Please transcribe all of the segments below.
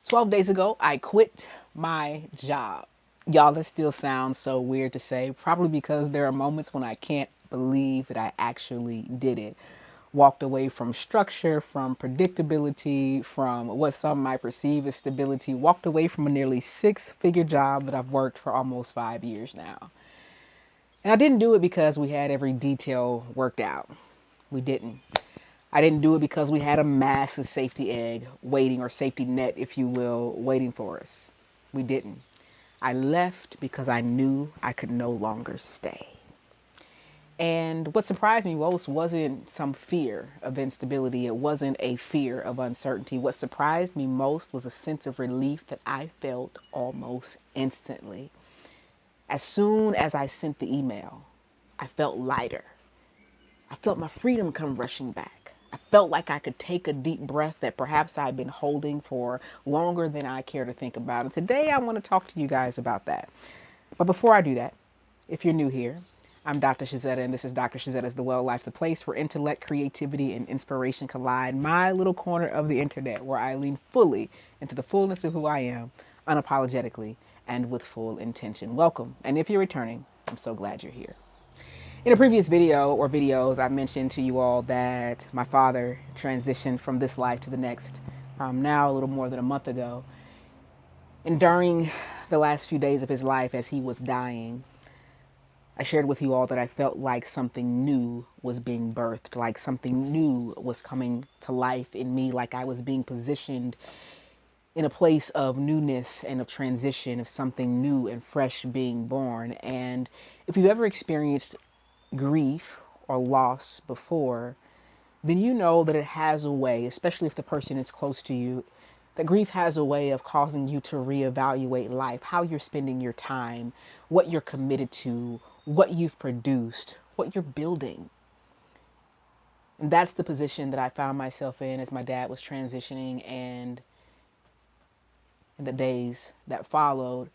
12 days ago, I quit my job. Y'all, that still sounds so weird to say, probably because there are moments when I can't believe that I actually did it. Walked away from structure, from predictability, from what some might perceive as stability, walked away from a nearly six-figure job that I've worked for almost 5 years now. And I didn't do it because we had every detail worked out. We didn't. I didn't do it because we had a massive safety egg waiting, or safety net, if you will, waiting for us. We didn't. I left because I knew I could no longer stay. And what surprised me most wasn't some fear of instability. It wasn't a fear of uncertainty. What surprised me most was a sense of relief that I felt almost instantly. As soon as I sent the email, I felt lighter. I felt my freedom come rushing back. I felt like I could take a deep breath that perhaps I'd been holding for longer than I care to think about. And today I want to talk to you guys about that. But before I do that, if you're new here, I'm Dr. Shazetta, and this is Dr. Shazetta's The Well Life, the place where intellect, creativity, and inspiration collide. My little corner of the internet where I lean fully into the fullness of who I am, unapologetically, and with full intention. Welcome. And if you're returning, I'm so glad you're here. In a previous video or videos, I mentioned to you all that my father transitioned from this life to the next, now a little more than a month ago. And during the last few days of his life, as he was dying, I shared with you all that I felt like something new was being birthed, like something new was coming to life in me, like I was being positioned in a place of newness and of transition, of something new and fresh being born. And if you've ever experienced grief or loss before, then you know that it has a way, especially if the person is close to you, that grief has a way of causing you to reevaluate life, how you're spending your time, what you're committed to, what you've produced, what you're building. And that's the position that I found myself in as my dad was transitioning, and in the days that followed,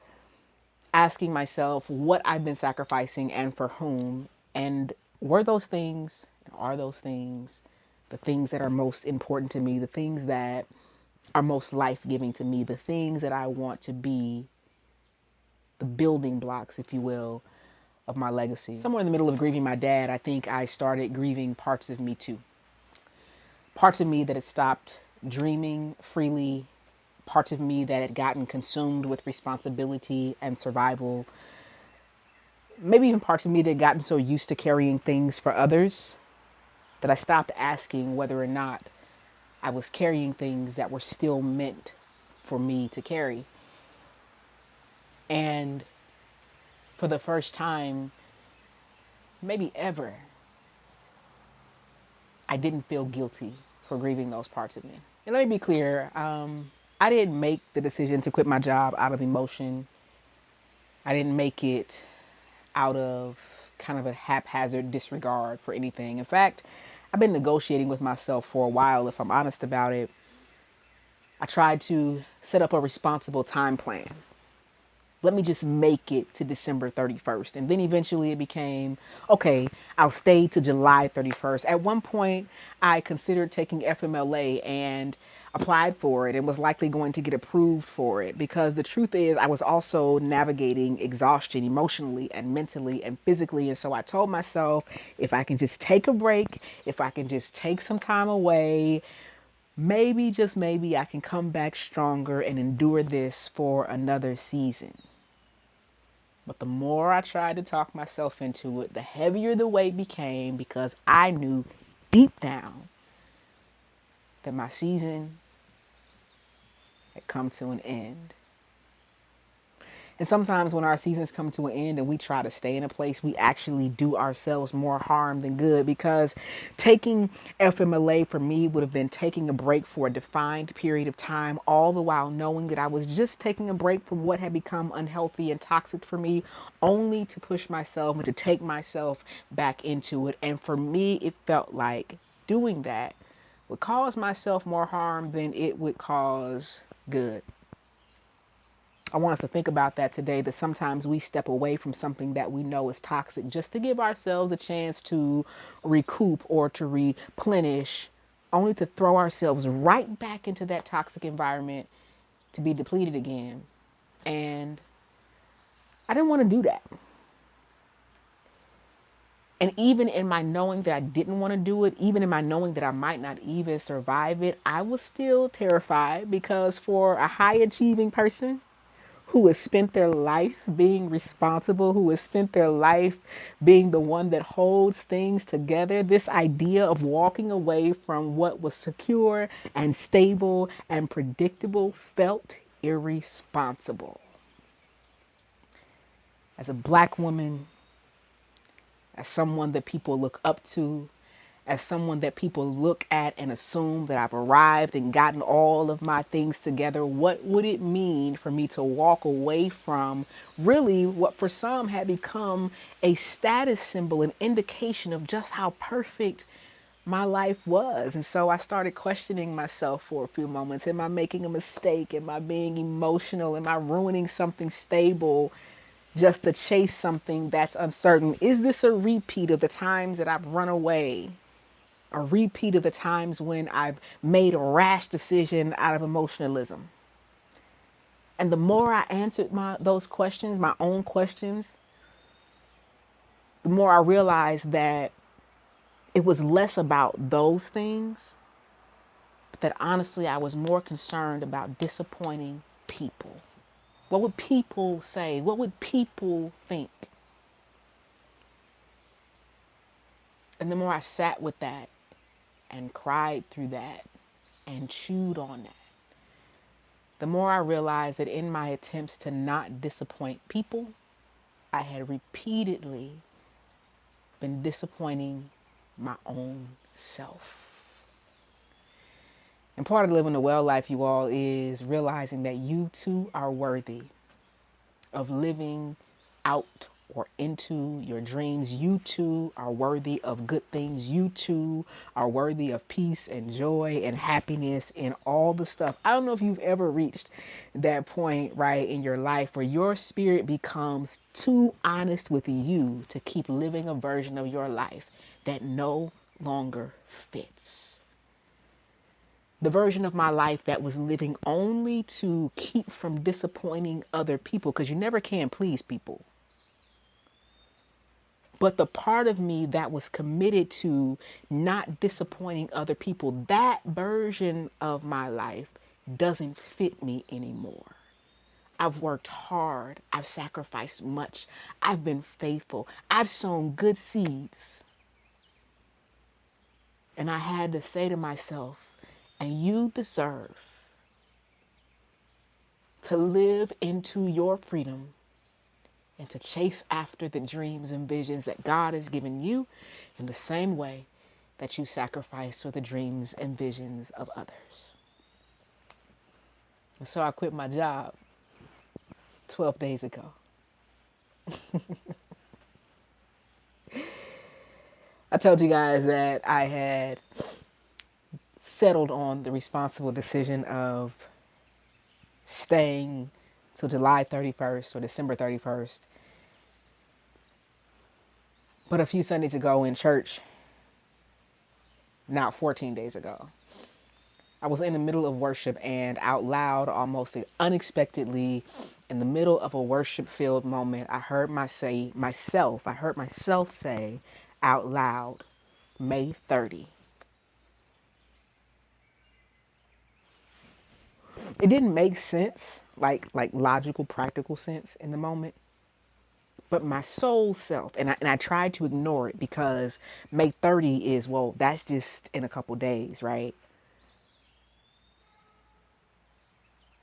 asking myself what I've been sacrificing and for whom, and were those things, and are those things, the things that are most important to me, the things that are most life-giving to me, the things that I want to be the building blocks, if you will, of my legacy. Somewhere in the middle of grieving my dad, I think I started grieving parts of me too. Parts of me that had stopped dreaming freely, parts of me that had gotten consumed with responsibility and survival, maybe even parts of me that had gotten so used to carrying things for others that I stopped asking whether or not I was carrying things that were still meant for me to carry. And for the first time, maybe ever, I didn't feel guilty for grieving those parts of me. And let me be clear, I didn't make the decision to quit my job out of emotion. I didn't make it out of kind of a haphazard disregard for anything. In fact, I've been negotiating with myself for a while, if I'm honest about it. I tried to set up a responsible time plan. Let me just make it to December 31st. And then eventually it became, okay, I'll stay to July 31st. At one point, I considered taking FMLA and applied for it and was likely going to get approved for it, because the truth is I was also navigating exhaustion emotionally and mentally and physically. And so I told myself, if I can just take a break, if I can just take some time away, maybe, just maybe, I can come back stronger and endure this for another season. But the more I tried to talk myself into it, the heavier the weight became, because I knew deep down that my season had come to an end. And sometimes when our seasons come to an end and we try to stay in a place, we actually do ourselves more harm than good, because taking FMLA for me would have been taking a break for a defined period of time, all the while knowing that I was just taking a break from what had become unhealthy and toxic for me, only to push myself and to take myself back into it. And for me, it felt like doing that would cause myself more harm than it would cause good. I want us to think about that today, that sometimes we step away from something that we know is toxic just to give ourselves a chance to recoup or to replenish, only to throw ourselves right back into that toxic environment to be depleted again. And I didn't want to do that. And even in my knowing that I didn't want to do it, even in my knowing that I might not even survive it, I was still terrified, because for a high achieving person who has spent their life being responsible, who has spent their life being the one that holds things together, this idea of walking away from what was secure and stable and predictable felt irresponsible. As a Black woman, as someone that people look up to, as someone that people look at and assume that I've arrived and gotten all of my things together, what would it mean for me to walk away from really what for some had become a status symbol, an indication of just how perfect my life was? And so I started questioning myself for a few moments. Am I making a mistake? Am I being emotional? Am I ruining something stable just to chase something that's uncertain? Is this a repeat of the times that I've run away? A repeat of the times when I've made a rash decision out of emotionalism? And the more I answered those questions, my own questions, the more I realized that it was less about those things, but that honestly I was more concerned about disappointing people. What would people say? What would people think? And the more I sat with that and cried through that and chewed on that, the more I realized that in my attempts to not disappoint people, I had repeatedly been disappointing my own self. And part of living a well life, you all, is realizing that you too are worthy of living out or into your dreams. You too are worthy of good things. You too are worthy of peace and joy and happiness and all the stuff. I don't know if you've ever reached that point, right, in your life where your spirit becomes too honest with you to keep living a version of your life that no longer fits. The version of my life that was living only to keep from disappointing other people, because you never can please people. But the part of me that was committed to not disappointing other people, that version of my life doesn't fit me anymore. I've worked hard. I've sacrificed much. I've been faithful. I've sown good seeds. And I had to say to myself, and you deserve to live into your freedom and to chase after the dreams and visions that God has given you in the same way that you sacrifice for the dreams and visions of others. And so I quit my job 12 days ago. I told you guys that I had settled on the responsible decision of staying till July 31st or December 31st. But a few Sundays ago in church, now 14 days ago, I was in the middle of worship, and out loud, almost unexpectedly, in the middle of a worship-filled moment, I heard myself say out loud, May 30. It didn't make sense, like logical, practical sense in the moment. But my soul self, and I tried to ignore it because May 30 is, well, that's just in a couple days, right?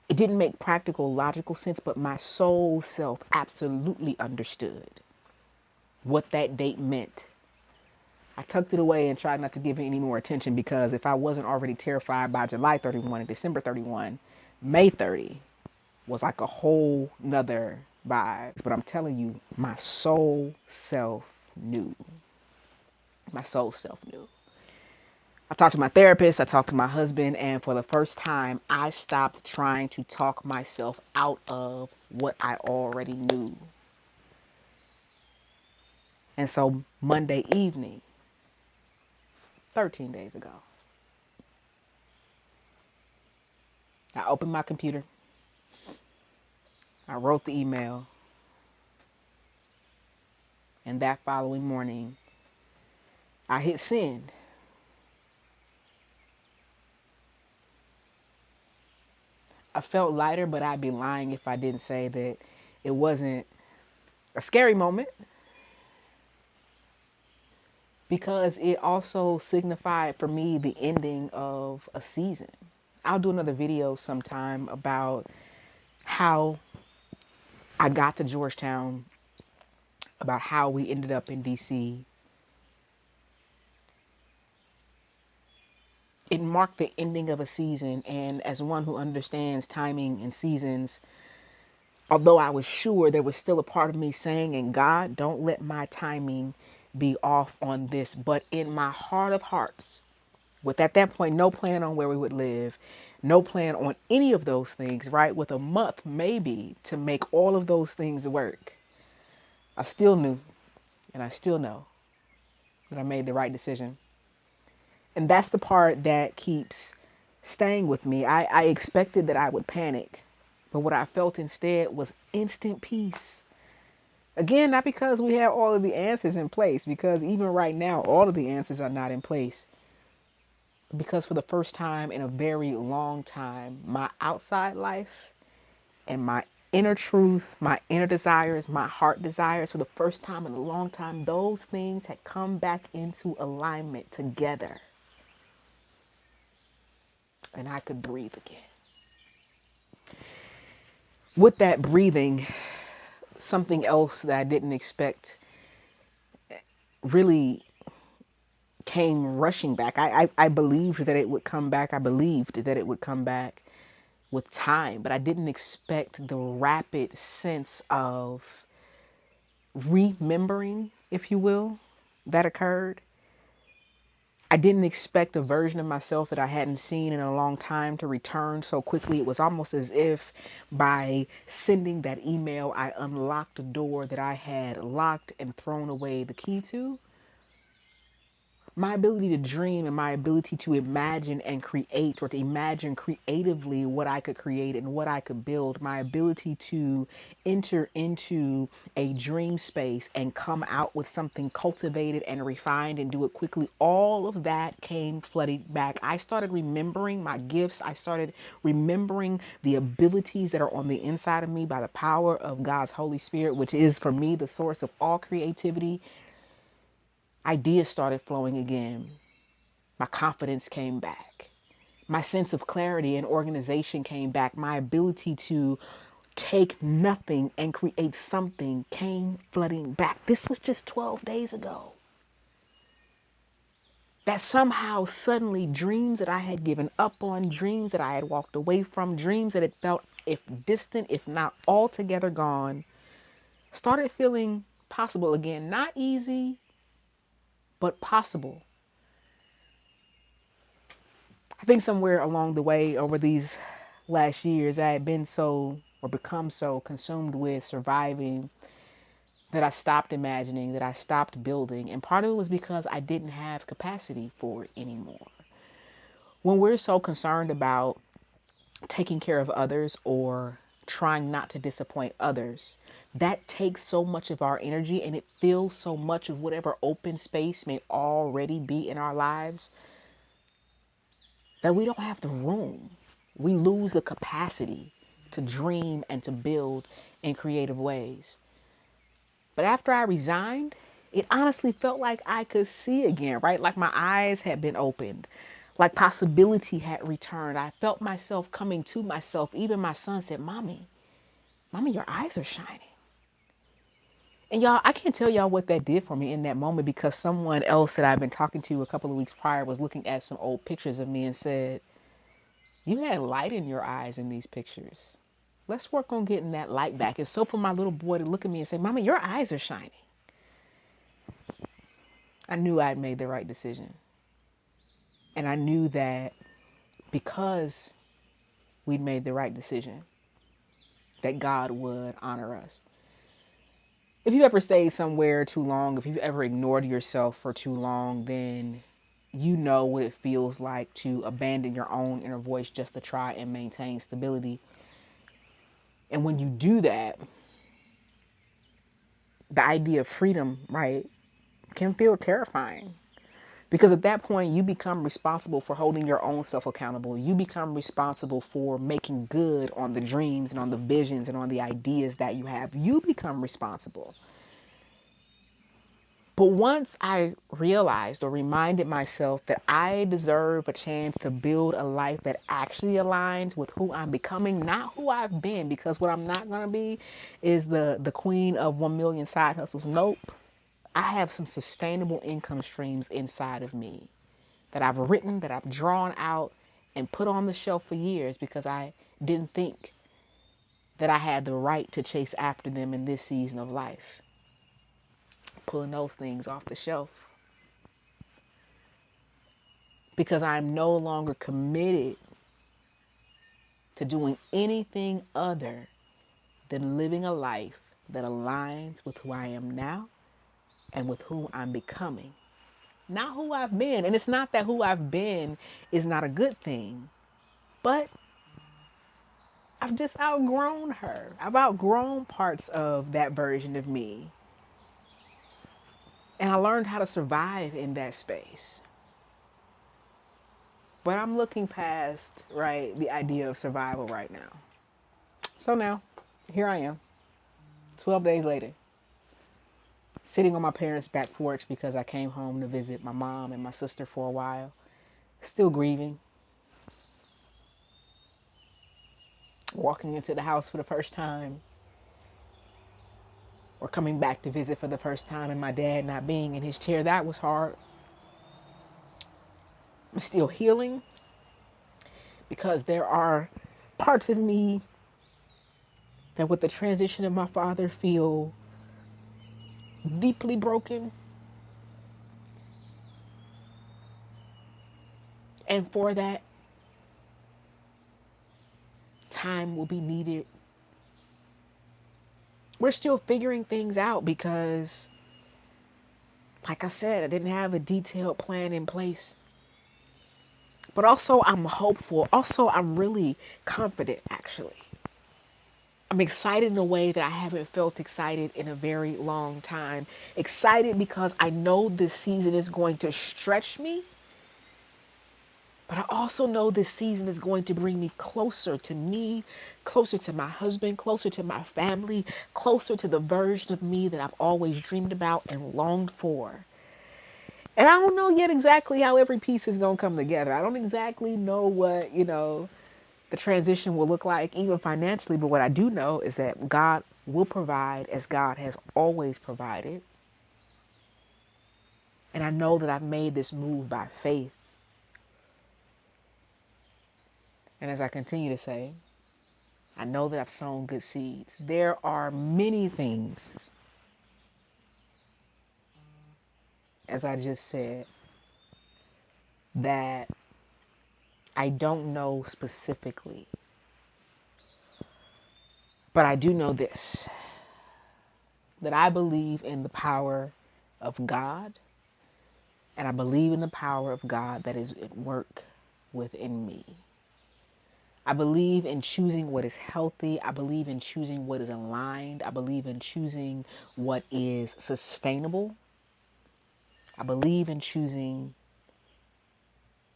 It didn't make practical, logical sense, but my soul self absolutely understood what that date meant. I tucked it away and tried not to give it any more attention, because if I wasn't already terrified by July 31 and December 31, May 30 was like a whole nother vibe. But I'm telling you, my soul self knew. My soul self knew. I talked to my therapist, I talked to my husband, and for the first time, I stopped trying to talk myself out of what I already knew. And so Monday evening, 13 days ago, I opened my computer I wrote the email, and that following morning, I hit send. I felt lighter, but I'd be lying if I didn't say that it wasn't a scary moment, because it also signified for me the ending of a season. I'll do another video sometime about how I got to Georgetown, about how we ended up in DC. It marked the ending of a season, and as one who understands timing and seasons, although I was sure, there was still a part of me saying, and God, don't let my timing be off on this. But in my heart of hearts, with at that point no plan on where we would live, no plan on any of those things, right? With a month maybe to make all of those things work, I still knew, and I still know, that I made the right decision. And that's the part that keeps staying with me. I expected that I would panic, but what I felt instead was instant peace. Again, not because we have all of the answers in place, because even right now, all of the answers are not in place. Because for the first time in a very long time, my outside life and my inner truth, my inner desires, my heart desires, for the first time in a long time, those things had come back into alignment together. And I could breathe again. With that breathing, something else that I didn't expect really came rushing back. I believed that it would come back. I believed that it would come back with time, but I didn't expect the rapid sense of remembering, if you will, that occurred. I didn't expect a version of myself that I hadn't seen in a long time to return so quickly. It was almost as if by sending that email, I unlocked a door that I had locked and thrown away the key to. My ability to dream and my ability to imagine and create, or to imagine creatively what I could create and what I could build, my ability to enter into a dream space and come out with something cultivated and refined and do it quickly, all of that came flooding back. I started remembering my gifts. I started remembering the abilities that are on the inside of me by the power of God's Holy Spirit, which is for me the source of all creativity. Ideas started flowing again. My confidence came back. My sense of clarity and organization came back. My ability to take nothing and create something came flooding back. This was just 12 days ago. That somehow suddenly dreams that I had given up on, dreams that I had walked away from, dreams that had felt if distant, if not altogether gone, started feeling possible again. Not easy, but possible. I think somewhere along the way over these last years, I had been so, or become so consumed with surviving, that I stopped imagining, that I stopped building. And part of it was because I didn't have capacity for it anymore. When we're so concerned about taking care of others or trying not to disappoint others, that takes so much of our energy, and it fills so much of whatever open space may already be in our lives, that we don't have the room. We lose the capacity to dream and to build in creative ways. But after I resigned, it honestly felt like I could see again, right? Like my eyes had been opened, like possibility had returned. I felt myself coming to myself. Even my son said, Mommy, your eyes are shining. And y'all, I can't tell y'all what that did for me in that moment, because someone else that I've been talking to a couple of weeks prior was looking at some old pictures of me and said, you had light in your eyes in these pictures. Let's work on getting that light back. And so for my little boy to look at me and say, Mama, your eyes are shining, I knew I'd made the right decision. And I knew that because we'd made the right decision, that God would honor us. If you ever stayed somewhere too long, if you've ever ignored yourself for too long, then you know what it feels like to abandon your own inner voice just to try and maintain stability. And when you do that, the idea of freedom, right, can feel terrifying. Because at that point, you become responsible for holding your own self accountable. You become responsible for making good on the dreams and on the visions and on the ideas that you have. You become responsible. But once I realized or reminded myself that I deserve a chance to build a life that actually aligns with who I'm becoming, not who I've been, because what I'm not going to be is the queen of 1 million side hustles. Nope. I have some sustainable income streams inside of me that I've written, that I've drawn out and put on the shelf for years because I didn't think that I had the right to chase after them in this season of life. Pulling those things off the shelf because I'm no longer committed to doing anything other than living a life that aligns with who I am now and with who I'm becoming. Not who I've been. And it's not that who I've been is not a good thing, but I've just outgrown her. I've outgrown parts of that version of me. And I learned how to survive in that space. But I'm looking past, right, the idea of survival right now. So now, here I am, 12 days later, sitting on my parents' back porch because I came home to visit my mom and my sister for a while, still grieving, walking into the house for the first time, or coming back to visit for the first time and my dad not being in his chair. That was hard. I'm still healing because there are parts of me that with the transition of my father feel deeply broken. And for that, time will be needed. We're still figuring things out because, like I said, I didn't have a detailed plan in place. But also, I'm hopeful. Also, I'm really confident, actually. I'm excited in a way that I haven't felt excited in a very long time. Excited because I know this season is going to stretch me. But I also know this season is going to bring me, closer to my husband, closer to my family, closer to the version of me that I've always dreamed about and longed for. And I don't know yet exactly how every piece is going to come together. I don't exactly know what, the transition will look like, even financially. But what I do know is that God will provide as God has always provided. And I know that I've made this move by faith. And as I continue to say, I know that I've sown good seeds. There are many things, as I just said, that I don't know specifically. But I do know this, that I believe in the power of God, and I believe in the power of God that is at work within me. I believe in choosing what is healthy. I believe in choosing what is aligned. I believe in choosing what is sustainable. I believe in choosing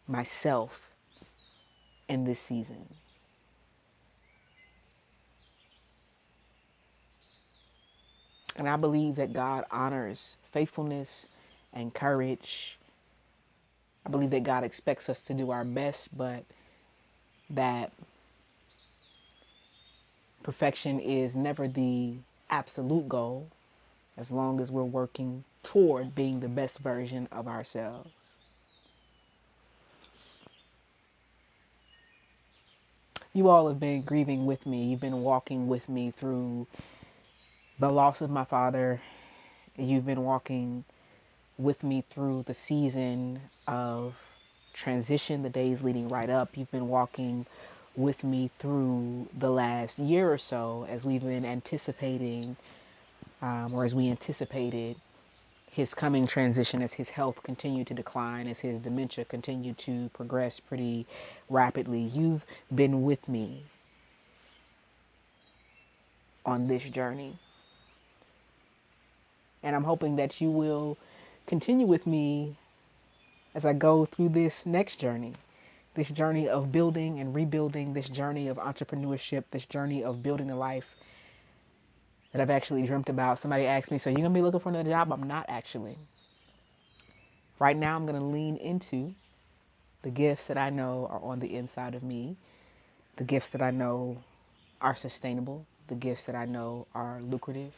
myself in this season. And I believe that God honors faithfulness and courage. I believe that God expects us to do our best, but that perfection is never the absolute goal as long as we're working toward being the best version of ourselves. You all have been grieving with me. You've been walking with me through the loss of my father. You've been walking with me through the season of transition, the days leading right up. You've been walking with me through the last year or so as we've been anticipating, or as we anticipated his coming transition, as his health continued to decline, as his dementia continued to progress pretty rapidly. You've been with me. on this journey. And I'm hoping that you will continue with me as I go through this journey of building and rebuilding, this journey of entrepreneurship, this journey of building a life that I've actually dreamt about. Somebody asked me, so you're going to be looking for another job? I'm not actually. Right now, I'm going to lean into the gifts that I know are on the inside of me, the gifts that I know are sustainable, the gifts that I know are lucrative,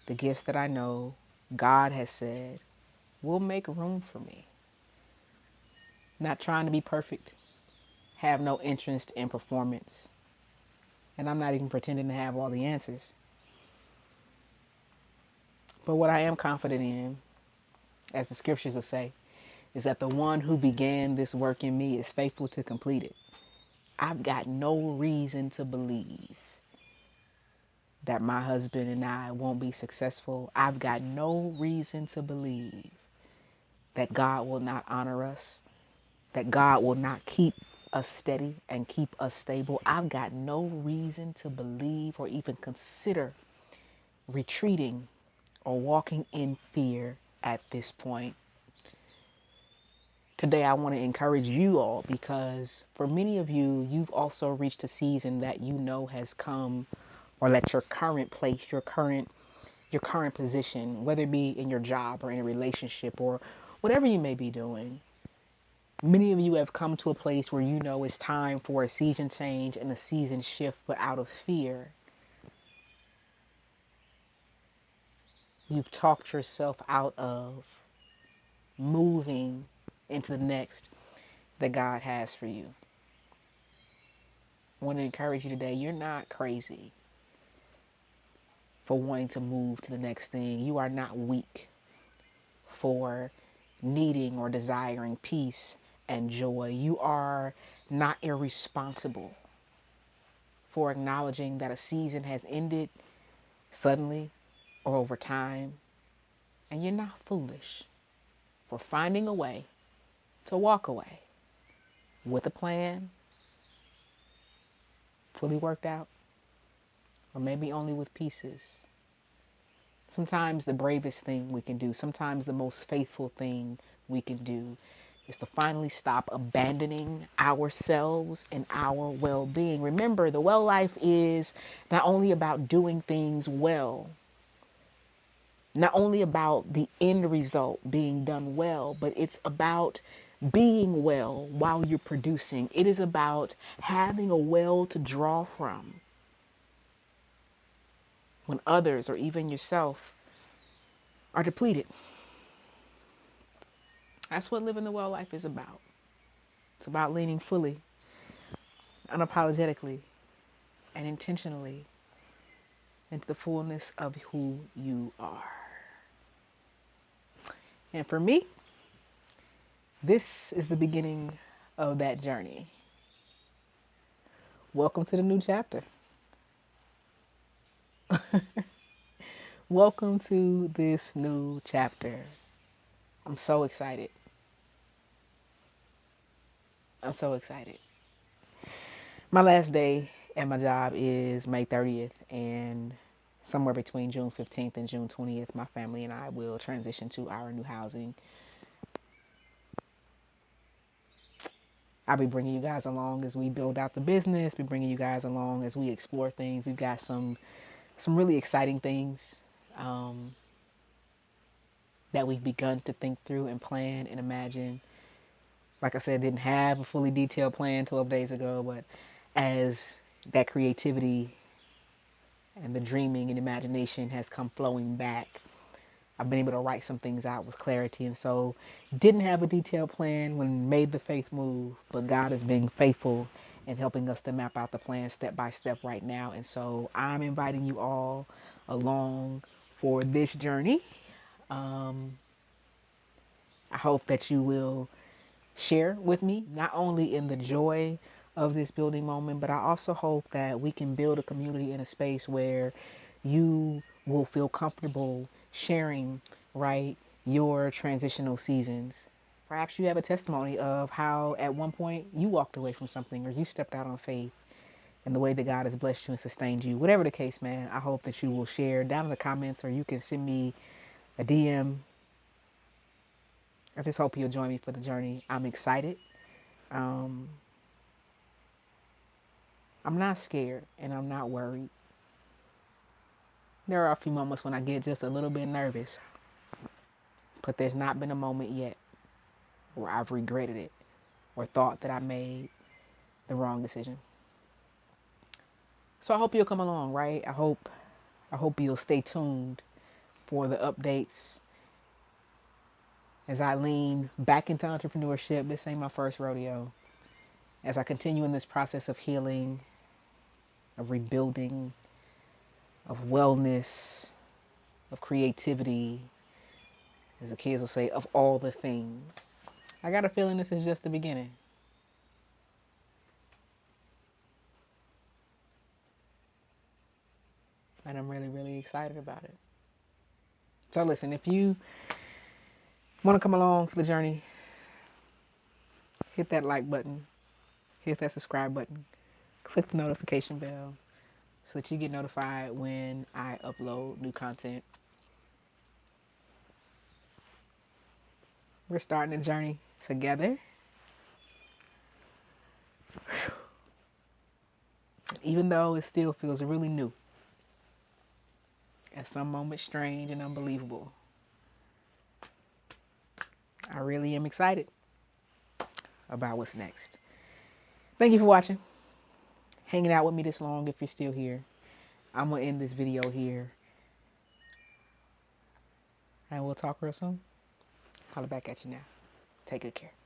the gifts that I know God has said will make room for me. Not trying to be perfect, have no interest in performance, and I'm not even pretending to have all the answers. But what I am confident in, as the scriptures will say, is that the one who began this work in me is faithful to complete it. I've got no reason to believe that my husband and I won't be successful. I've got no reason to believe that God will not honor us, that God will not keep us steady and keep us stable. I've got no reason to believe or even consider retreating or walking in fear at this point. Today, I want to encourage you all because for many of you, you've also reached a season that you know has come, or that your current place, your current position, whether it be in your job or in a relationship or whatever you may be doing. Many of you have come to a place where you know it's time for a season change and a season shift, but out of fear, you've talked yourself out of moving into the next that God has for you. I want to encourage you today, you're not crazy for wanting to move to the next thing. You are not weak for needing or desiring peace and joy. You are not irresponsible for acknowledging that a season has ended suddenly or over time. And you're not foolish for finding a way to walk away with a plan, fully worked out, or maybe only with pieces. Sometimes the bravest thing we can do, sometimes the most faithful thing we can do is to finally stop abandoning ourselves and our well-being. Remember, the well life is not only about doing things well, not only about the end result being done well, but it's about being well while you're producing. It is about having a well to draw from when others or even yourself are depleted. That's what living the well life is about. It's about leaning fully, unapologetically, and intentionally into the fullness of who you are. And for me, this is the beginning of that journey. Welcome to the new chapter. Welcome to this new chapter. I'm so excited. I'm so excited. My last day at my job is May 30th, and somewhere between June 15th and June 20th, my family and I will transition to our new housing. I'll be bringing you guys along as we build out the business, be bringing you guys along as we explore things. We've got some really exciting things that we've begun to think through and plan and imagine. Like I said, didn't have a fully detailed plan 12 days ago, but as that creativity and the dreaming and imagination has come flowing back, I've been able to write some things out with clarity. And so didn't have a detailed plan when made the faith move, but God is being faithful and helping us to map out the plan step by step right now. And so I'm inviting you all along for this journey. I hope that you will share with me, not only in the joy of this building moment, but I also hope that we can build a community in a space where you will feel comfortable sharing, right, your transitional seasons. Perhaps you have a testimony of how at one point you walked away from something or you stepped out on faith and the way that God has blessed you and sustained you. Whatever the case, man, I hope that you will share down in the comments, or you can send me a DM. I just hope you'll join me for the journey. I'm excited. Um, I'm not scared and I'm not worried. There are a few moments when I get just a little bit nervous, but there's not been a moment yet where I've regretted it or thought that I made the wrong decision. So I hope you'll come along, right? I hope you'll stay tuned for the updates as I lean back into entrepreneurship. This ain't my first rodeo. As I continue in this process of healing, of rebuilding, of wellness, of creativity, as the kids will say, of all the things. I got a feeling this is just the beginning. And I'm really, really excited about it. So listen, if you want to come along for the journey, hit that like button, hit that subscribe button, click the notification bell so that you get notified when I upload new content. We're starting a journey together. Even though it still feels really new, at some moments strange and unbelievable, I really am excited about what's next. Thank you for watching, hanging out with me this long. If you're still here, I'm going to end this video here, and we'll talk real soon. Holla back at you now. Take good care.